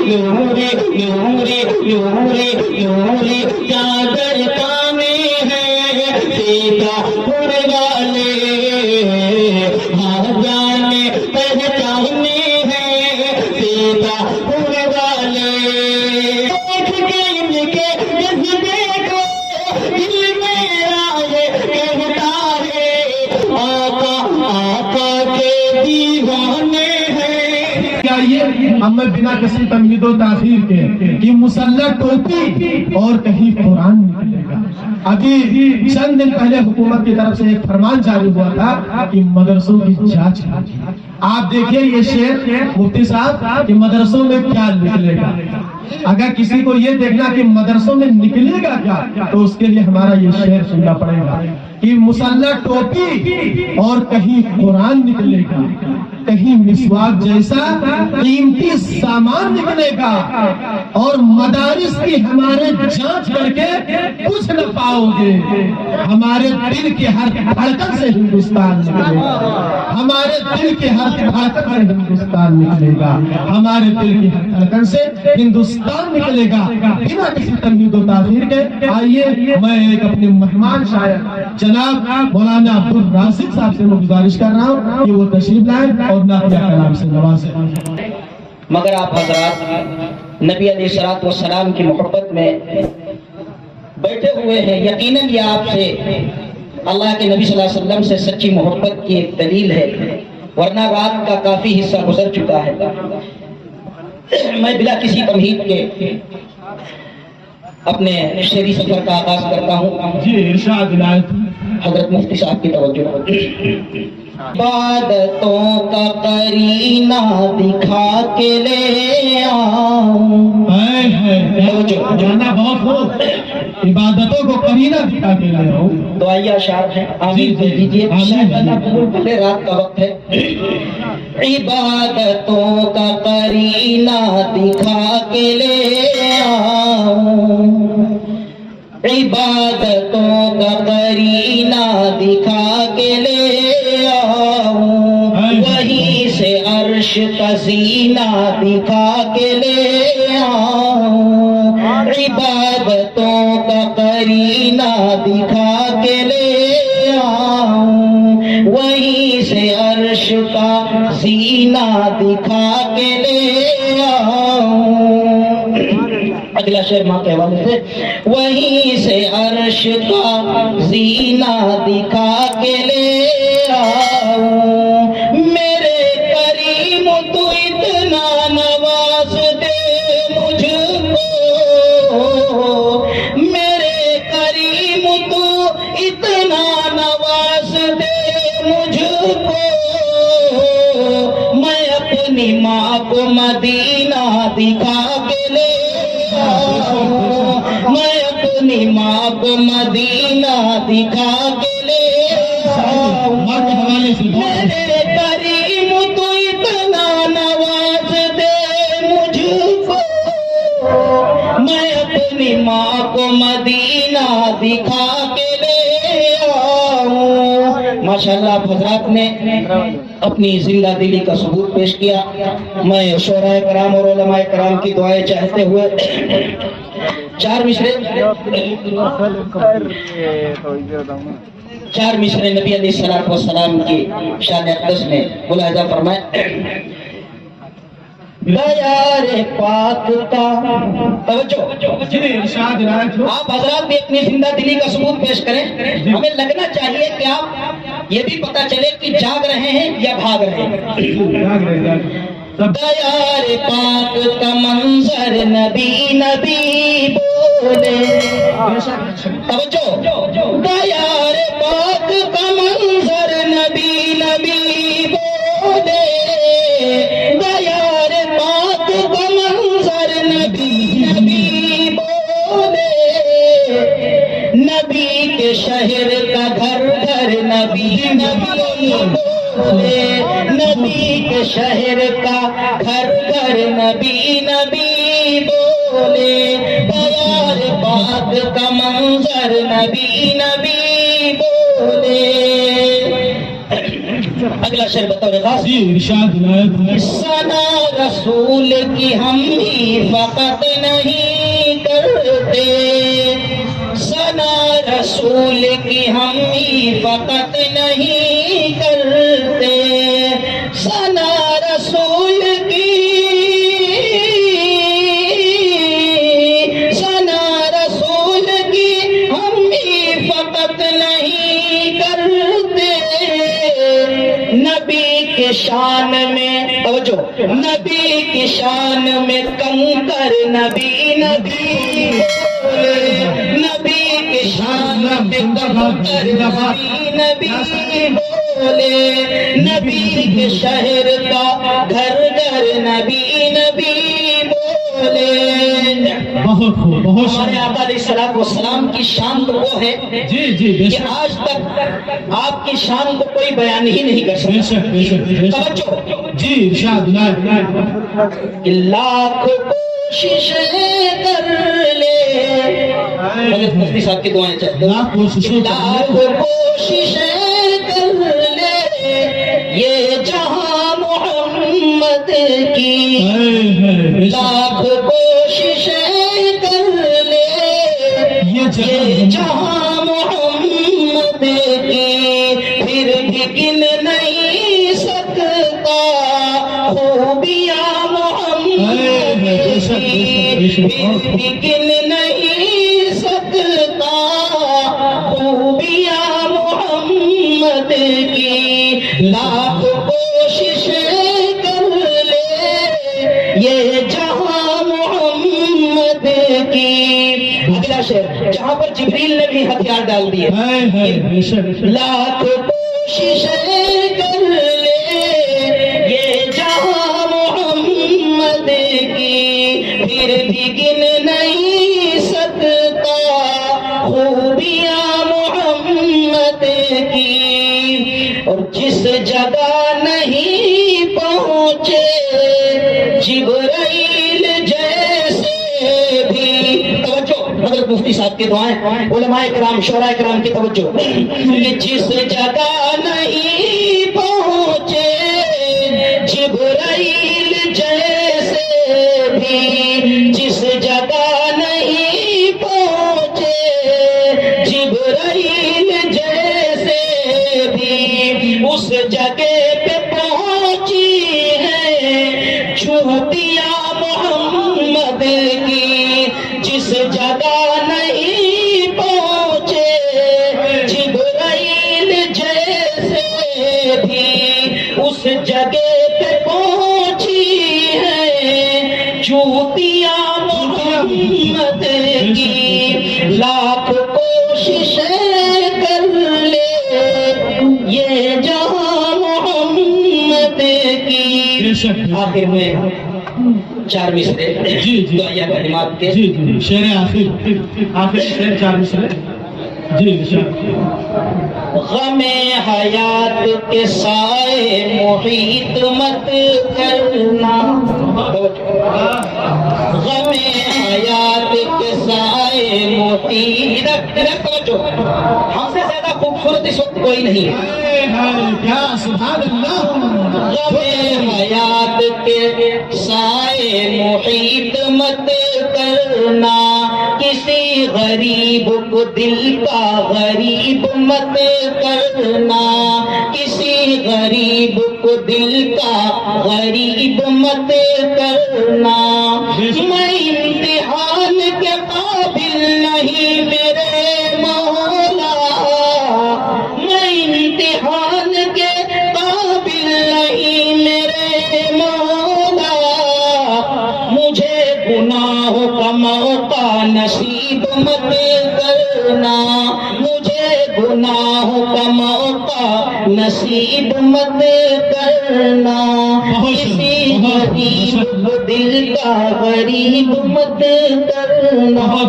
نوری نوری نوری نوری چادر تانے ہیں سیتا پور والے ہاں جانے پہچانے ہیں سیتا پور والے دیکھ کے ان کے جذبے کو دل میرا یہ کہتا ہے آقا آقا کے دیوانے ہیں. اب میں بنا کسی تمہید و تاخیر کے کہ مسلح ٹوپی اور کہیں قرآن نکلے گا. ابھی چند دن پہلے حکومت کی طرف سے ایک فرمان جاری ہوا تھا کہ مدرسوں کی جانچ. آپ دیکھیے یہ شعر مفتی صاحب کہ مدرسوں میں کیا نکلے گا. اگر کسی کو یہ دیکھنا کہ مدرسوں میں نکلے گا کیا تو اس کے لیے ہمارا یہ شعر سننا پڑے گا کہ مسلح ٹوپی اور کہیں قرآن نکلے گا, کہیں مسواک جیسا قیمتی سامان نکلے گا, اور مدارس کی ہمارے جانچ کر کے کچھ نہ پاؤ گے. ہمارے دل کے ہر دھڑکن سے ہندوستان نکلے گا, ہمارے دل کے ہر دھڑکن سے ہندوستان نکلے گا, ہمارے دل کی ہر دھڑکن سے ہندوستان نکلے گا. بنا کسی تمہید و تاخیر کے آئیے میں ایک اپنے مہمان شاعر جناب مولانا عبد الرازق صاحب سے میں گزارش کر رہا ہوں کہ وہ تشریف لائیں اور نعتیہ کلام سے نوازیں. مگر آپ حضرات نبی علیہ الصلوۃ والسلام کی محبت میں بیٹھے ہوئے ہیں. یقیناً یہ آپ سے اللہ کے نبی صلی اللہ علیہ وسلم سے سچی محبت کی ایک دلیل ہے, ورنہ رات کا کافی حصہ گزر چکا ہے. میں بلا کسی تمہید کے اپنے شعری سفر کا آغاز کرتا ہوں. جی ارشاد عنایت. حضرت مفتی صاحب کی توجہ. عبادتوں کا قرینہ دکھا کے لے آؤں. جانا بہت ہو, عبادتوں کو قرینہ دکھا کے لے آؤں. تو آئیے اشعار ہیں, آمین کہہ دیجیے. رات کا وقت ہے. عبادتوں کا قرینہ دکھا کے لے آؤں, عبادتوں کا قرینہ دکھا کے لے آؤں, وہیں سے عرش کا زینہ دکھا کے لے آؤں, عبادتوں کا قرینہ دکھا کے لے آؤں, وہیں سے عرش کا زینہ دکھا کے لے آؤں. اگلا شعر ماں کے حوالے سے. وہیں سے عرش کا زینہ دکھا کے لے آؤں, میرے کریم تو اتنا نواز دے مجھ کو, میرے کریم تو اتنا نواز دے مجھ کو, میں اپنی ماں کو مدینہ دکھا کے لے آؤں, میں اپنی ماں کو مدینہ دکھا کے لے آؤں. میرے کریم تو اتنا نواز دے مجھ کو, میں اپنی ماں کو مدینہ دکھا کے لے آؤں. ماشاءاللہ آپ حضرات نے اپنی زندہ دلی کا ثبوت پیش کیا. میں شعراء کرام اور علماء کرام کی دعائیں چاہتے ہوئے چار مصرے نبی علیہ الصلوۃ والسلام کی شان اقدس میں ملاحظہ فرمائیں. دیار پاک کا توجہ. آپ حضرات بھی اپنی زندہ دلی کا ثبوت پیش کریں. ہمیں لگنا چاہیے کہ آپ یہ بھی پتہ چلے کہ جاگ رہے ہیں یا بھاگ رہے ہیں. دیار پاک کا منظر نبی نبی بولے. توجہ. دیار پاک کا منظر نبی نبی بولے, دیار پاک کا منظر نبی نبی بولے, نبی کے شہر کا گھر گھر نبی نبی بولے, نبی کے شہر کا گھر گھر نبی نبی بولے, دیار پاک کا منظر نبی نبی بولے. اگلا شعر بطور خاص جی ارشاد عنایت ثنا رسول کی ہم ہی فقط نہیں کرتے ثنا رسول کی ہم ہی فقط نہیں کرتے ثنا رسول کی ثنا رسول کی ہم ہی فقط نہیں کرتے نبی کی شان میں توجہ نبی کی شان میں کم کر نبی نبی بولے نبی کی شان میں کم کر نبی نبی بولے نبی کے شہر کا گھر گھر نبی نبی بولے بہت خوب بہت ہمارے آقا علیہ الصلوۃ والسلام کی شان تو وہ ہے جی جی بے کہ شک آج تک آپ کی شان کو کوئی بیان ہی نہیں کر بے سکتا شک بے شک بے شک توجہ جی ارشاد عنایت لاکھ کوششیں کر لے حضرت مفتی صاحب کی دعائیں چاہتے ہیں لاکھ کوششیں لاکھ کوششیں کر لے یہ جہاں محمد کی لاکھ کوششیں کر لے یہ جہاں محمد کی پھر بھی گن نہیں سکتا خوبیاں محمد کی پھر بھی گن نہیں سکتا خوبیاں محمد کی لاکھ کوششیں کر لے یہ جہاں محمد کی اگلا شعر جہاں پر جبریل نے بھی ہتھیار ڈال دیے بے شک لاکھ کوششیں کر لے یہ جہاں محمد کی پھر بھی گن نہیں سکتا خوبیاں محمد کی اور جس جگہ نہیں پہنچے جبرائیل جیسے بھی توجہ حضرت مفتی صاحب کی دعائیں علماء کرام شعراء کرام کی توجہ کہ جس جگہ نہیں پہنچے جبرائیل جیسے بھی جس جگہ نہیں پہنچے جبرائیل جیسے بھی اس جگہ پہ پہنچی ہے چھوٹیاں محمد کی جس جگہ نہیں پہنچے جبرائیل جیسے بھی اس جگہ پہ پہنچی ہے چھوٹیاں محمد کی لاکھ کوششیں کر لے یہ جہاں محمد کی آخر میں چار مصرے جی جی دعائیہ کلمات کے جی جی شعر آخر شعر چار مصرے جی غم حیات کے سائے محیط مت کرنا غم حیات کے سائے محیط ہم سے زیادہ خوبصورت اس وقت کوئی نہیں ہے کیا سبحان اللہ غم حیات کے سائے محیط مت کرنا کسی غریب کو دل کا غریب مت کرنا کسی غریب کو دل کا غریب مت کرنا میں امتحان کے قابل نہیں میرے مولا میں امتحان کے قابل نہیں میرے مولا مجھے گناہوں کا موقع نصیب مت کرنا مجھے گناہوں کا موقع نصیب مت کرنا کسی غریب کو دل کا غریب مت کرنا